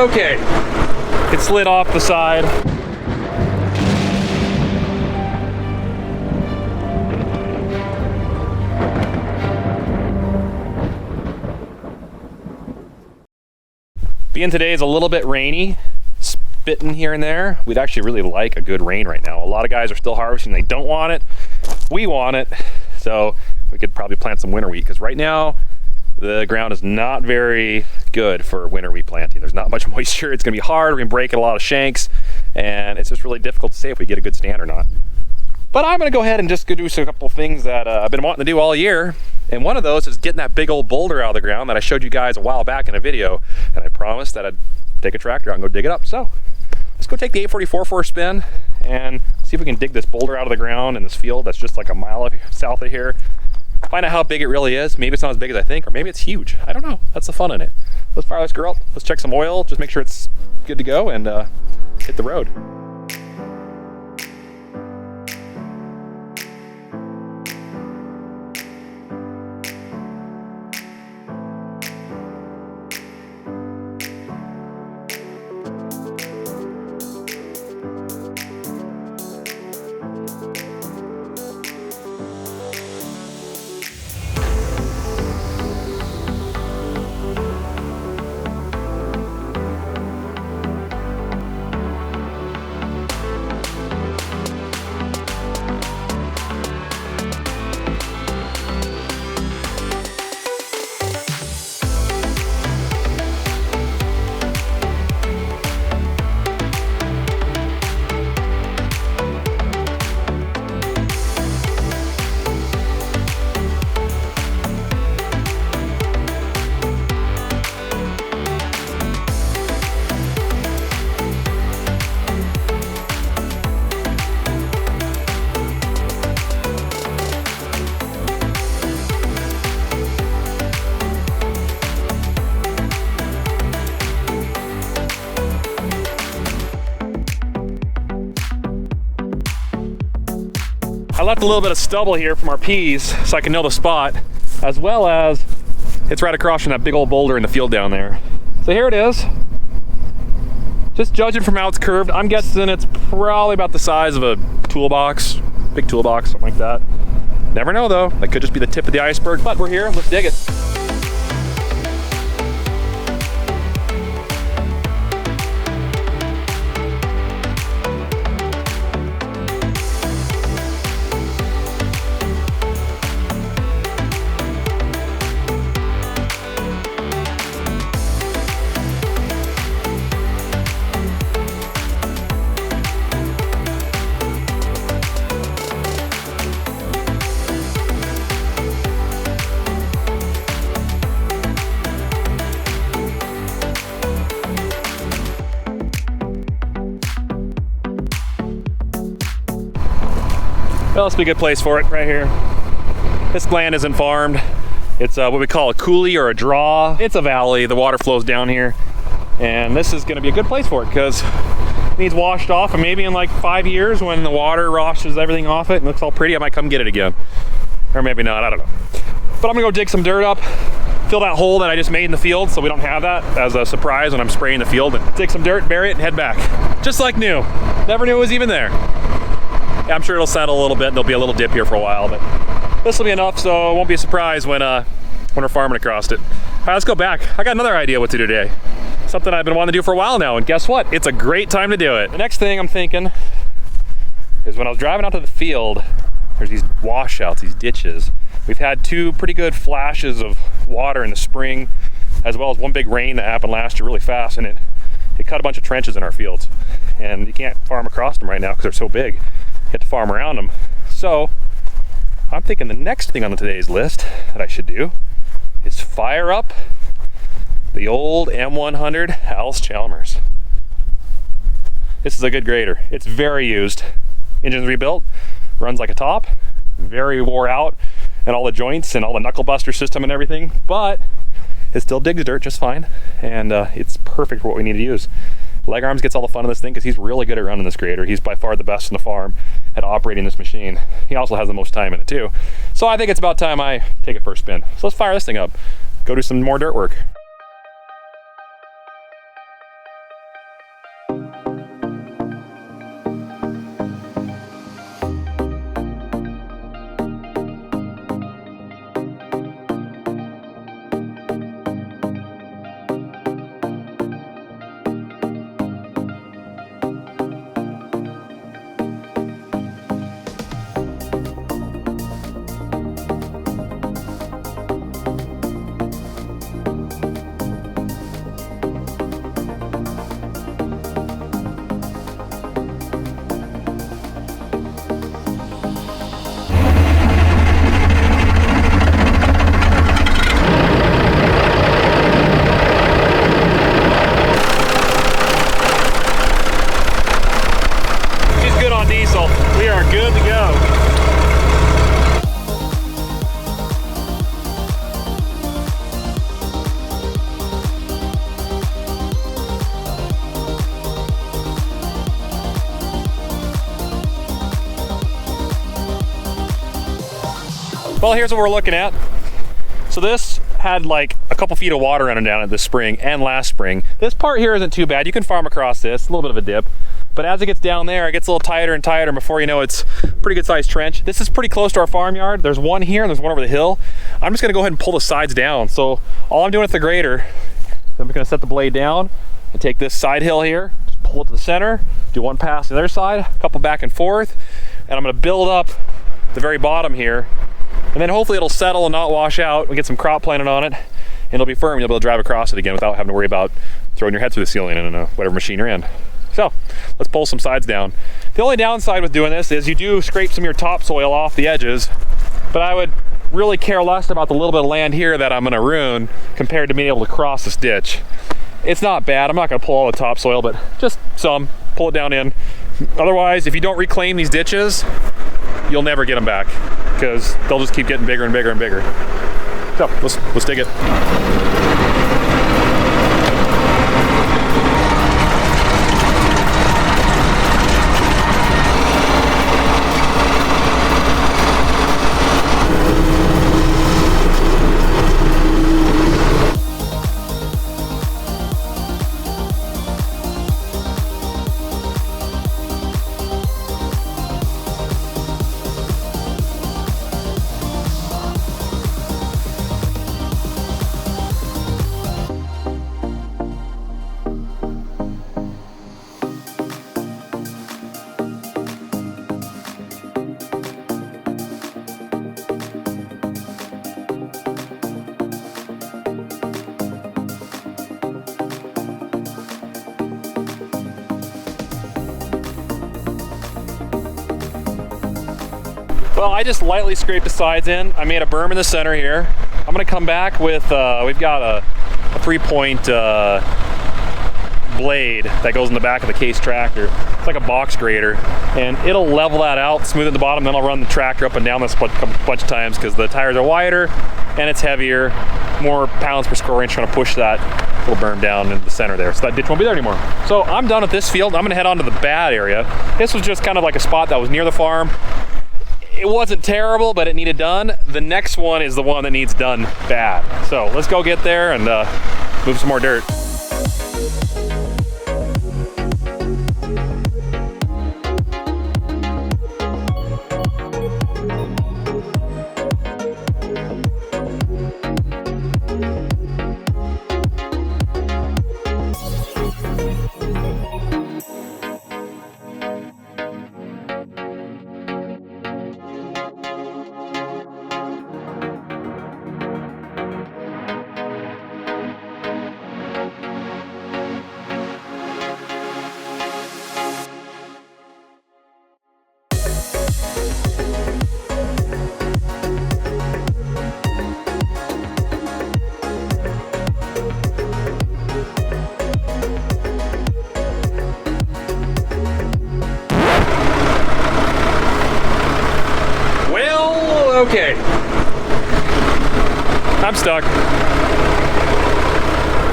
Okay, it slid off the side. Being today is a little bit rainy, spitting here and there. We'd actually really like a good rain right now. A lot of guys are still harvesting, they don't want it. We want it, so we could probably plant some winter wheat, because right now the ground is not very good for winter wheat planting. There's not much moisture, it's gonna be hard, we're gonna break a lot of shanks, and it's just really difficult to say if we get a good stand or not. But I'm gonna go ahead and just go do a couple things that I've been wanting to do all year. And one of those is getting that big old boulder out of the ground that I showed you guys a while back in a video. And I promised that I'd take a tractor out and go dig it up. So let's go take the 844 for a spin and see if we can dig this boulder out of the ground in this field that's just like a mile south of here. Find out how big it really is. Maybe it's not as big as I think, or maybe it's huge. I don't know. That's the fun in it. Let's fire this girl up. Let's check some oil, just make sure it's good to go, and hit the road. I left a little bit of stubble here from our peas so I can know the spot, as well as it's right across from that big old boulder in the field down there. So here it is. Just judging from how it's curved, I'm guessing it's probably about the size of a toolbox, big toolbox, something like that. Never know though, that could just be the tip of the iceberg, but we're here, let's dig it. Well, this would be a good place for it right here. This land isn't farmed. It's what we call a coulee or a draw. It's a valley, the water flows down here. And this is gonna be a good place for it because it needs washed off, and maybe in like 5 years when the water washes everything off it and looks all pretty, I might come get it again. Or maybe not, I don't know. But I'm gonna go dig some dirt up, fill that hole that I just made in the field so we don't have that as a surprise when I'm spraying the field, and dig some dirt, bury it, and head back. Just like new. Never knew it was even there. Yeah, I'm sure it'll settle a little bit and there'll be a little dip here for a while, but this will be enough so it won't be a surprise when we're farming across it. All right, let's go back. I got another idea what to do today. Something I've been wanting to do for a while now, and guess what? It's a great time to do it. The next thing I'm thinking is when I was driving out to the field, there's these washouts, these ditches. We've had 2 pretty good flashes of water in the spring, as well as one big rain that happened last year really fast, and it cut a bunch of trenches in our fields. And you can't farm across them right now because they're so big. You have to farm around them. So I'm thinking the next thing on today's list that I should do is fire up the old M100 Allis-Chalmers. This is a good grader. It's very used. Engine's rebuilt, runs like a top, very wore out, and all the joints and all the knuckle buster system and everything, but it still digs dirt just fine, and it's perfect for what we need to use. Leg Arms gets all the fun of this thing because he's really good at running this grader. He's by far the best in the farm at operating this machine. He also has the most time in it too. So I think it's about time I take it for a spin. So let's fire this thing up, go do some more dirt work. Well, here's what we're looking at. So this had like a couple feet of water running down it this spring and last spring. This part here isn't too bad. You can farm across this, a little bit of a dip. But as it gets down there, it gets a little tighter and tighter, and before you know it's a pretty good sized trench. This is pretty close to our farmyard. There's one here and there's one over the hill. I'm just gonna go ahead and pull the sides down. So all I'm doing with the grader, I'm gonna set the blade down and take this side hill here, just pull it to the center, do one pass to the other side, a couple back and forth, and I'm gonna build up the very bottom here. And then hopefully it'll settle and not wash out. We get some crop planted on it, and it'll be firm. You'll be able to drive across it again without having to worry about throwing your head through the ceiling in whatever machine you're in. So let's pull some sides down. The only downside with doing this is you do scrape some of your topsoil off the edges, but I would really care less about the little bit of land here that I'm gonna ruin compared to being able to cross this ditch. It's not bad. I'm not gonna pull all the topsoil, but just some, pull it down in. Otherwise, if you don't reclaim these ditches, you'll never get them back because they'll just keep getting bigger and bigger and bigger. So let's dig it. Well, I just lightly scraped the sides in. I made a berm in the center here. I'm gonna come back with, we've got a 3-point blade that goes in the back of the case tractor. It's like a box grader, and it'll level that out, smooth at the bottom, then I'll run the tractor up and down this a bunch of times because the tires are wider and it's heavier, more pounds per square inch trying to push that little berm down into the center there. So that ditch won't be there anymore. So I'm done with this field. I'm gonna head on to the bad area. This was just kind of like a spot that was near the farm. It wasn't terrible, but it needed done. The next one is the one that needs done bad. So let's go get there and move some more dirt. Okay, I'm stuck.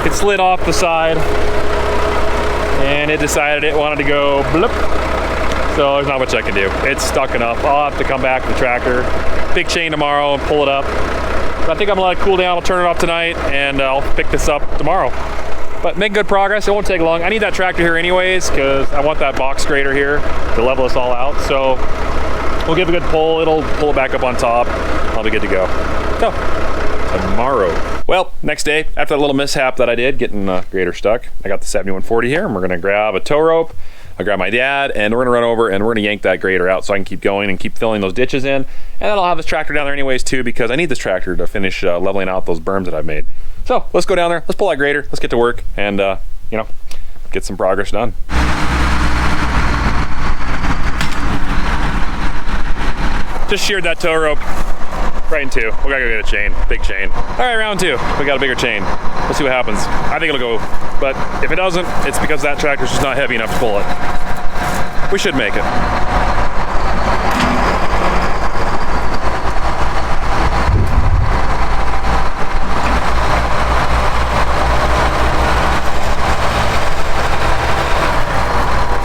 It slid off the side and it decided it wanted to go bloop. So there's not much I can do. It's stuck enough. I'll have to come back with the tractor, big chain tomorrow and pull it up. I think I'm gonna let it cool down. I'll turn it off tonight and I'll pick this up tomorrow. But make good progress, it won't take long. I need that tractor here anyways because I want that box grader here to level us all out. So we'll give it a good pull, it'll pull it back up on top, I'll be good to go. So, tomorrow. Well, next day, after that little mishap that I did, getting grader stuck, I got the 7140 here, and we're gonna grab a tow rope, I'll grab my dad, and we're gonna run over and we're gonna yank that grader out so I can keep going and keep filling those ditches in. And then I'll have this tractor down there anyways too, because I need this tractor to finish leveling out those berms that I've made. So, let's go down there, let's pull that grader, let's get to work, and you know, get some progress done. Just sheared that tow rope right in two. We gotta go get a chain, big chain. All right, round two, we got a bigger chain. We'll see what happens. I think it'll go, but if it doesn't, it's because that tractor's just not heavy enough to pull it. We should make it.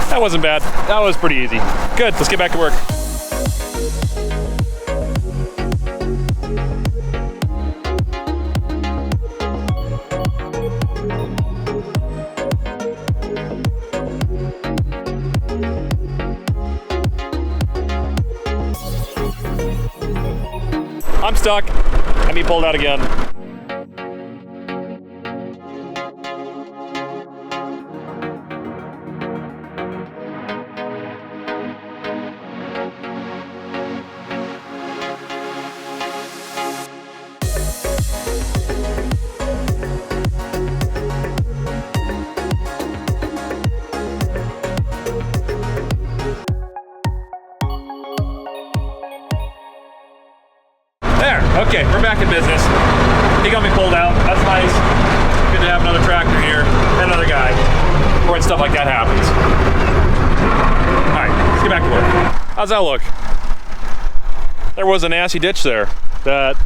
That wasn't bad. That was pretty easy. Good, let's get back to work. stuck. Let me pull it out again. There, okay, we're back in business. He got me pulled out, that's nice. Good to have another tractor here, and another guy, for when stuff like that happens. All right, let's get back to work. How's that look? There was a nasty ditch there that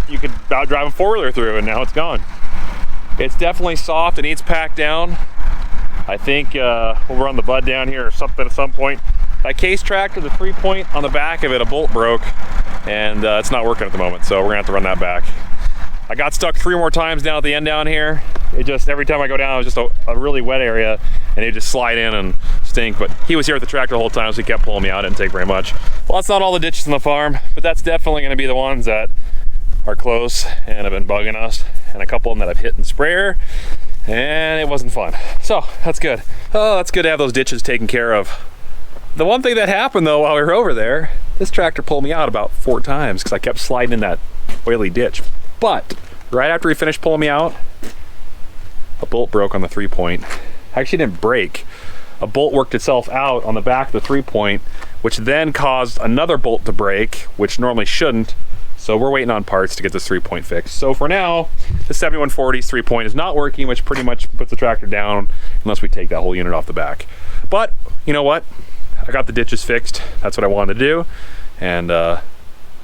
you could about drive a four-wheeler through, and now it's gone. It's definitely soft, it needs packed down. I think we'll run the bud down here or something at some point. That case tractor, the 3-point on the back of it, a bolt broke, and it's not working at the moment, so we're gonna have to run that back. I got stuck 3 more times down at the end down here. It just, every time I go down, it was just a really wet area, and it just slide in and stink. But he was here at the tractor the whole time, so he kept pulling me out. It didn't take very much. Well, that's not all the ditches on the farm, but that's definitely gonna be the ones that are close and have been bugging us, and a couple of them that I've hit in sprayer, and it wasn't fun. So that's good. Oh, that's good to have those ditches taken care of. The one thing that happened though while we were over there, this tractor pulled me out about 4 times because I kept sliding in that oily ditch. But right after he finished pulling me out, a bolt broke on the 3-point. Actually didn't break. A bolt worked itself out on the back of the 3-point, which then caused another bolt to break, which normally shouldn't. So we're waiting on parts to get this 3-point fixed. So for now, the 7140's 3-point is not working, which pretty much puts the tractor down unless we take that whole unit off the back. But you know what? I got the ditches fixed. That's what I wanted to do. And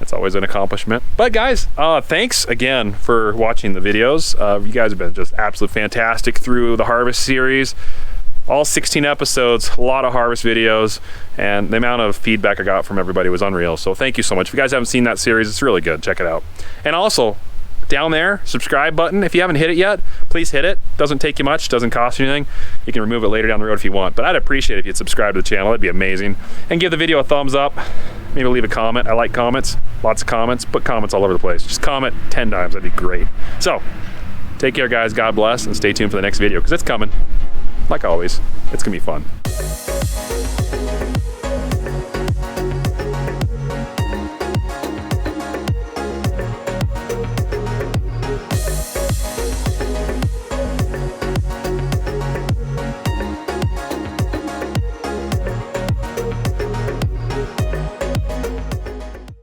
it's always an accomplishment. But guys, thanks again for watching the videos. You guys have been just absolutely fantastic through the harvest series. All 16 episodes, a lot of harvest videos, and the amount of feedback I got from everybody was unreal. So thank you so much. If you guys haven't seen that series, it's really good. Check it out. And also, down there, subscribe button. If you haven't hit it yet, please hit it. Doesn't take you much, doesn't cost you anything. You can remove it later down the road if you want, but I'd appreciate it if you'd subscribe to the channel. That'd be amazing. And give the video a thumbs up. Maybe leave a comment. I like comments, lots of comments. Put comments all over the place. Just comment 10 times, that'd be great. So, take care guys, God bless, and stay tuned for the next video, because it's coming. Like always, it's gonna be fun.